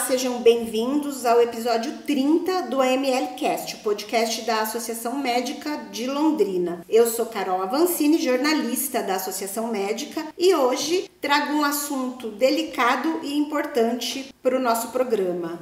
sejam bem-vindos ao episódio 30 do AMLcast, o podcast da Associação Médica de Londrina. Eu sou Carol Avancini, jornalista da Associação Médica, e hoje trago um assunto delicado e importante para o nosso programa,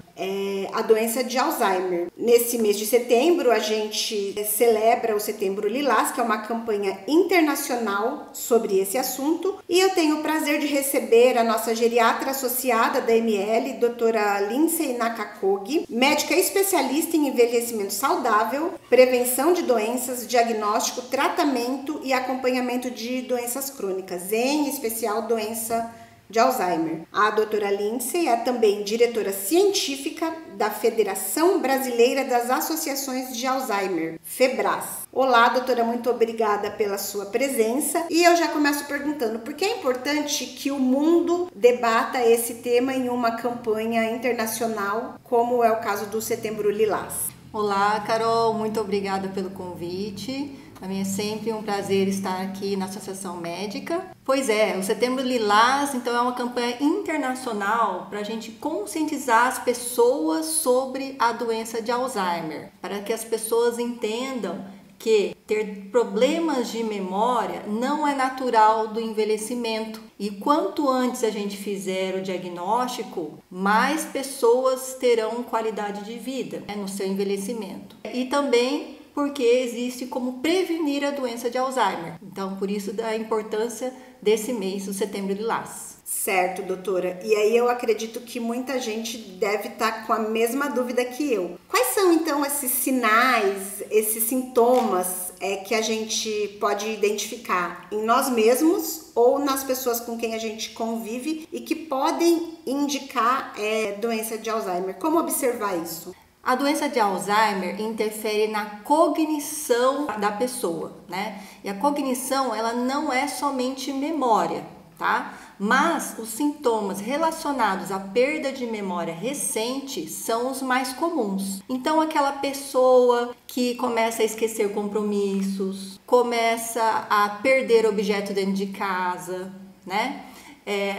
a doença de Alzheimer. Nesse mês de setembro, a gente celebra o Setembro Lilás, que é uma campanha internacional sobre esse assunto, e eu tenho o prazer de receber a nossa geriatra associada da AML, doutora Lindsay Nakakogi, médica especialista em envelhecimento saudável, prevenção de doenças, diagnóstico, tratamento e acompanhamento de doenças crônicas, em especial doença de Alzheimer. A doutora Lindsay é também diretora científica da Federação Brasileira das Associações de Alzheimer, FEBRAS. Olá, doutora, muito obrigada pela sua presença. E eu já começo perguntando, por que é importante que o mundo debata esse tema em uma campanha internacional, como é o caso do Setembro Lilás? Olá, Carol, muito obrigada pelo convite. Para mim é sempre um prazer estar aqui na Associação Médica. Pois é, o Setembro Lilás, então, é uma campanha internacional para a gente conscientizar as pessoas sobre a doença de Alzheimer, para que as pessoas entendam que ter problemas de memória não é natural do envelhecimento. E quanto antes a gente fizer o diagnóstico, mais pessoas terão qualidade de vida no seu envelhecimento. E também porque existe como prevenir a doença de Alzheimer. Então, por isso a importância desse mês, o Setembro Lilás. Certo, doutora. E aí eu acredito que muita gente deve estar com a mesma dúvida que eu. Quais são, então, esses sinais, esses sintomas que a gente pode identificar em nós mesmos ou nas pessoas com quem a gente convive e que podem indicar doença de Alzheimer? Como observar isso? A doença de Alzheimer interfere na cognição da pessoa, né? E a cognição, ela não é somente memória, tá? Mas os sintomas relacionados à perda de memória recente são os mais comuns. Então, aquela pessoa que começa a esquecer compromissos, começa a perder objeto dentro de casa, né?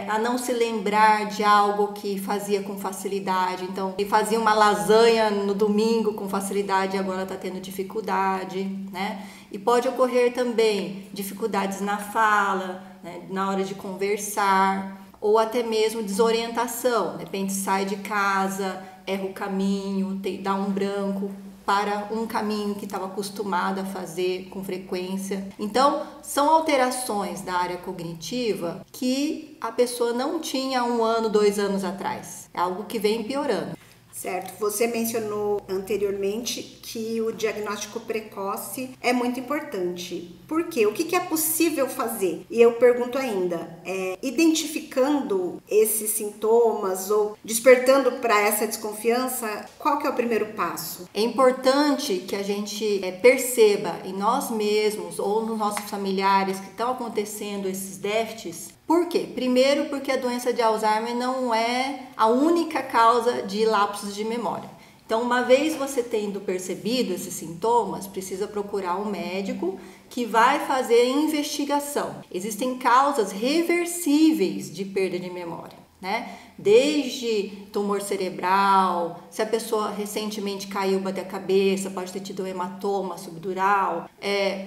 A não se lembrar de algo que fazia com facilidade. Então, ele fazia uma lasanha no domingo com facilidade e agora está tendo dificuldade, né? E pode ocorrer também dificuldades na fala, né? Na hora de conversar, ou até mesmo desorientação. De repente sai de casa, erra o caminho, dá um branco para um caminho que estava acostumado a fazer com frequência. Então, são alterações da área cognitiva que a pessoa não tinha 1 ano, 2 anos atrás. É algo que vem piorando. Certo, você mencionou anteriormente que o diagnóstico precoce é muito importante. Por quê? O que é possível fazer? E eu pergunto ainda, identificando esses sintomas ou despertando para essa desconfiança, qual que é o primeiro passo? É importante que a gente perceba em nós mesmos ou nos nossos familiares que estão acontecendo esses déficits. Por quê? Primeiro, porque a doença de Alzheimer não é a única causa de lapsos de memória. Então, uma vez você tendo percebido esses sintomas, precisa procurar um médico que vai fazer a investigação. Existem causas reversíveis de perda de memória, né? Desde tumor cerebral, se a pessoa recentemente caiu, bateu a cabeça, pode ter tido um hematoma subdural,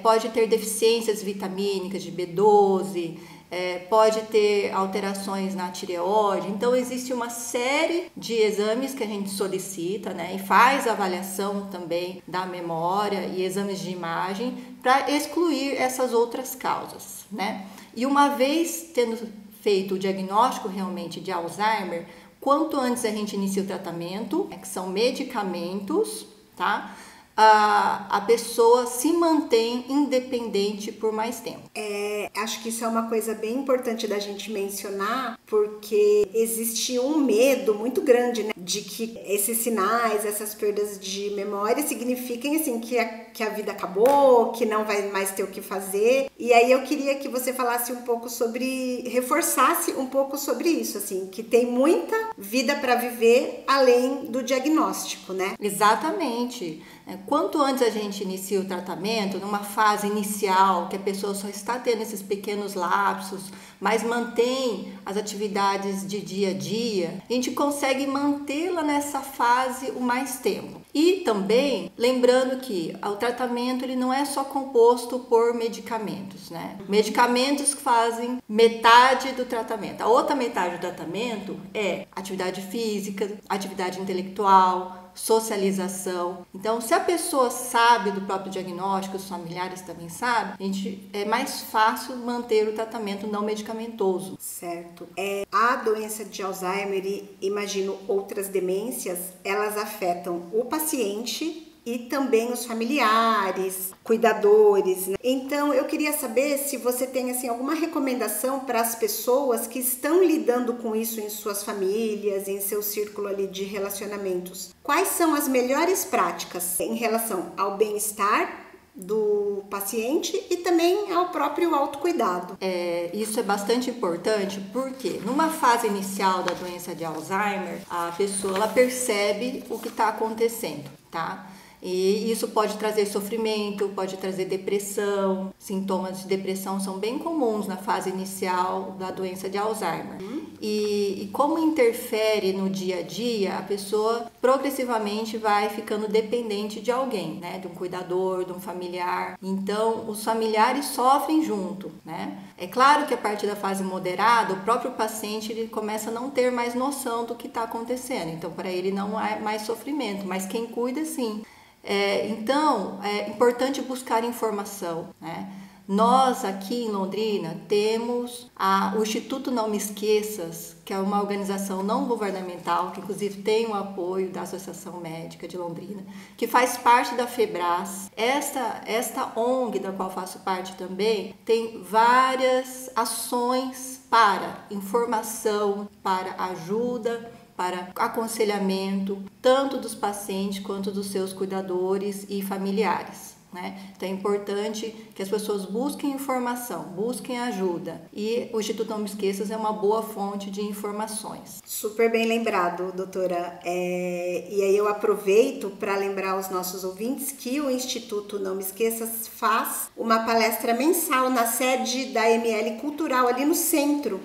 pode ter deficiências vitamínicas de B12, pode ter alterações na tireoide. Então, existe uma série de exames que a gente solicita, né, e faz avaliação também da memória e exames de imagem para excluir essas outras causas, né? E uma vez tendo feito o diagnóstico realmente de Alzheimer, quanto antes a gente inicia o tratamento, que são medicamentos, tá? A pessoa se mantém independente por mais tempo. Acho que isso é uma coisa bem importante da gente mencionar, porque existe um medo muito grande, né, de que esses sinais, essas perdas de memória signifiquem assim, que a vida acabou, que não vai mais ter o que fazer. E aí eu queria que você falasse um pouco reforçasse um pouco sobre isso, assim, que tem muita vida para viver além do diagnóstico, né? Exatamente. Quanto antes a gente inicia o tratamento, numa fase inicial, que a pessoa só está tendo esses pequenos lapsos, mas mantém as atividades de dia a dia, a gente consegue mantê-la nessa fase o mais tempo. E também, lembrando que o tratamento ele não é só composto por medicamentos, né? Medicamentos que fazem metade do tratamento. A outra metade do tratamento é atividade física, atividade intelectual, socialização. Então, se a pessoa sabe do próprio diagnóstico, os familiares também sabem, é mais fácil manter o tratamento não medicamentoso. Certo. A doença de Alzheimer e, imagino, outras demências, elas afetam o paciente e também os familiares, cuidadores, né? Então, eu queria saber se você tem assim, alguma recomendação para as pessoas que estão lidando com isso em suas famílias, em seu círculo ali de relacionamentos. Quais são as melhores práticas em relação ao bem-estar do paciente e também ao próprio autocuidado? Isso é bastante importante porque numa fase inicial da doença de Alzheimer, a pessoa ela percebe o que está acontecendo, tá? E isso pode trazer sofrimento, pode trazer depressão. Sintomas de depressão são bem comuns na fase inicial da doença de Alzheimer. E como interfere no dia a dia, a pessoa progressivamente vai ficando dependente de alguém, né? De um cuidador, de um familiar. Então, os familiares sofrem junto, né? É claro que a partir da fase moderada, o próprio paciente ele começa a não ter mais noção do que está acontecendo. Então, para ele não há mais sofrimento, mas quem cuida, sim. Então, é importante buscar informação, né? Nós aqui em Londrina temos o Instituto Não Me Esqueças, que é uma organização não governamental, que inclusive tem o apoio da Associação Médica de Londrina, que faz parte da FEBRAS. Esta ONG, da qual faço parte também, tem várias ações para informação, para ajuda, para aconselhamento, tanto dos pacientes quanto dos seus cuidadores e familiares, né? Então é importante que as pessoas busquem informação, busquem ajuda, e o Instituto Não Me Esqueças é uma boa fonte de informações. Super bem lembrado, doutora. E aí eu aproveito para lembrar os nossos ouvintes que o Instituto Não Me Esqueças faz uma palestra mensal na sede da ML Cultural ali no centro,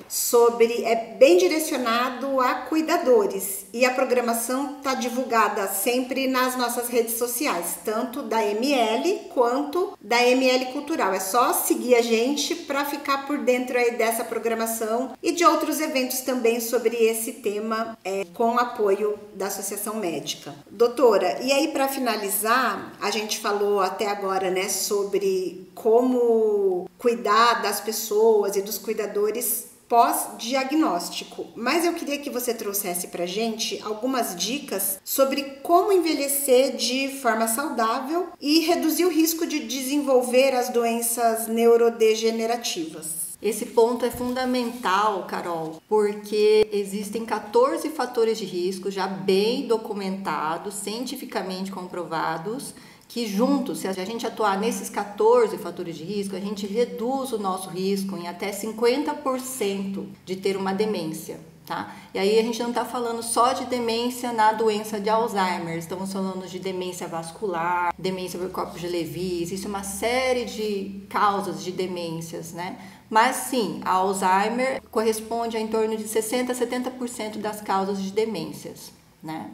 é bem direcionado a cuidadores, e a programação está divulgada sempre nas nossas redes sociais, tanto da ML quanto da ML Cultural. É só seguir a gente para ficar por dentro aí dessa programação e de outros eventos também sobre esse tema, com apoio da Associação Médica. Doutora, e aí para finalizar, a gente falou até agora, né, sobre como cuidar das pessoas e dos cuidadores pós-diagnóstico, mas eu queria que você trouxesse pra gente algumas dicas sobre como envelhecer de forma saudável e reduzir o risco de desenvolver as doenças neurodegenerativas. Esse ponto é fundamental, Carol, porque existem 14 fatores de risco já bem documentados, cientificamente comprovados, que juntos, se a gente atuar nesses 14 fatores de risco, a gente reduz o nosso risco em até 50% de ter uma demência, tá? E aí a gente não está falando só de demência na doença de Alzheimer, estamos falando de demência vascular, demência por corpos de Lewis, isso é uma série de causas de demências, né? Mas sim, a Alzheimer corresponde a em torno de 60% a 70% das causas de demências, né?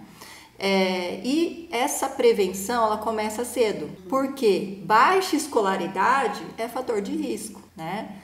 E essa prevenção ela começa cedo, porque baixa escolaridade é fator de risco, né?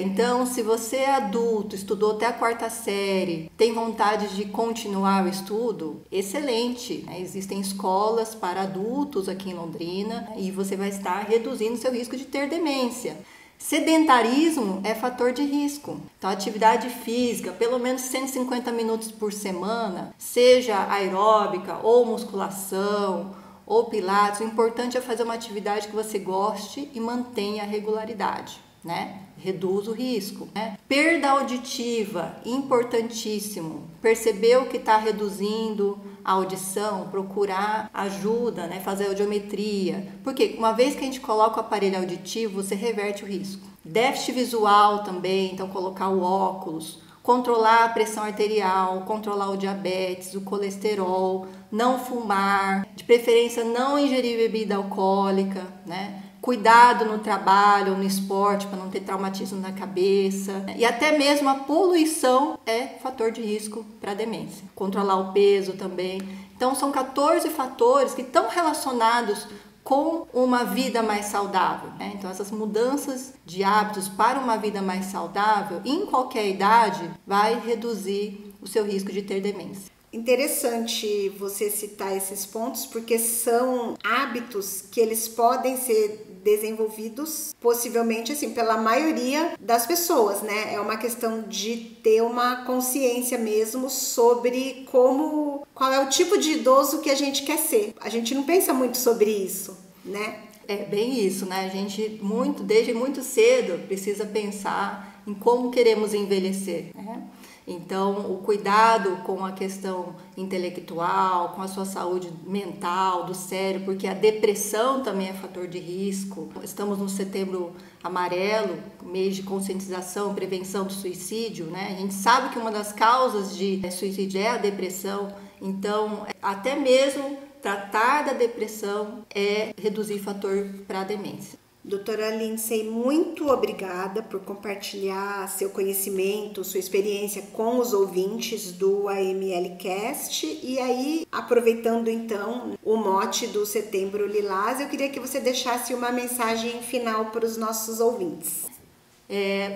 Então, se você é adulto, estudou até a 4ª série, tem vontade de continuar o estudo, excelente, né? Existem escolas para adultos aqui em Londrina e você vai estar reduzindo seu risco de ter demência. Sedentarismo é fator de risco. Então, atividade física, pelo menos 150 minutos por semana, seja aeróbica ou musculação ou pilates, o importante é fazer uma atividade que você goste e mantenha a regularidade, né? Reduz o risco, né? Perda auditiva, importantíssimo. Percebeu que está reduzindo a audição, procurar ajuda, né? Fazer audiometria. Porque uma vez que a gente coloca o aparelho auditivo, você reverte o risco. Déficit visual também, então colocar o óculos. controlar a pressão arterial, controlar o diabetes, o colesterol, não fumar, de preferência não ingerir bebida alcoólica, né? Cuidado no trabalho, no esporte, para não ter traumatismo na cabeça. E até mesmo a poluição é fator de risco para a demência. Controlar o peso também. Então, são 14 fatores que estão relacionados com uma vida mais saudável, né? Então, essas mudanças de hábitos para uma vida mais saudável, em qualquer idade, vai reduzir o seu risco de ter demência. Interessante você citar esses pontos, porque são hábitos que eles podem ser desenvolvidos possivelmente assim pela maioria das pessoas, né? É uma questão de ter uma consciência mesmo sobre qual é o tipo de idoso que a gente quer ser. A gente não pensa muito sobre isso, né? É bem isso, né? A gente desde muito cedo precisa pensar em como queremos envelhecer, né? Então, o cuidado com a questão intelectual, com a sua saúde mental, do cérebro, porque a depressão também é fator de risco. Estamos no Setembro Amarelo, mês de conscientização, prevenção do suicídio, né? A gente sabe que uma das causas de suicídio é a depressão, então, até mesmo tratar da depressão é reduzir fator para a demência. Doutora Lindsay, muito obrigada por compartilhar seu conhecimento, sua experiência com os ouvintes do AMLcast. E aí, aproveitando então o mote do Setembro Lilás, eu queria que você deixasse uma mensagem final para os nossos ouvintes.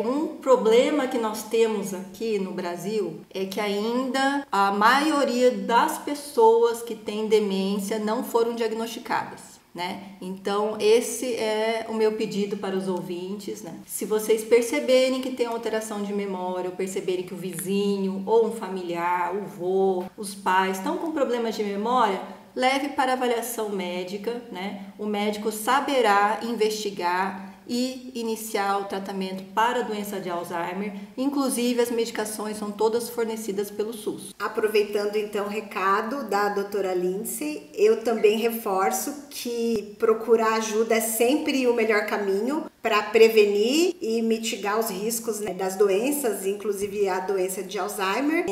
Um problema que nós temos aqui no Brasil é que ainda a maioria das pessoas que têm demência não foram diagnosticadas, né? Então, esse é o meu pedido para os ouvintes, né? Se vocês perceberem que tem alteração de memória, ou perceberem que o vizinho, ou um familiar, o avô, os pais estão com problemas de memória, leve para avaliação médica, né? O médico saberá investigar e iniciar o tratamento para a doença de Alzheimer. Inclusive, as medicações são todas fornecidas pelo SUS. Aproveitando então o recado da doutora Lindsay, eu também reforço que procurar ajuda é sempre o melhor caminho para prevenir e mitigar os riscos, né, das doenças, inclusive a doença de Alzheimer.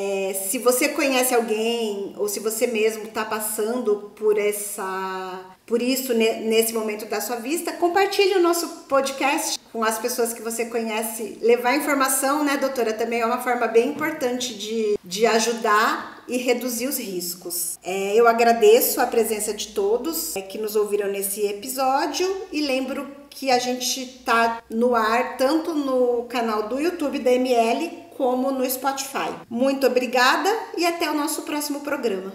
Se você conhece alguém ou se você mesmo está passando por isso nesse momento da sua vida, compartilhe o nosso podcast com as pessoas que você conhece. Levar informação, né, doutora, também é uma forma bem importante de ajudar e reduzir os riscos. Eu agradeço a presença de todos que nos ouviram nesse episódio e lembro que a gente está no ar tanto no canal do YouTube da ML como no Spotify. Muito obrigada e até o nosso próximo programa.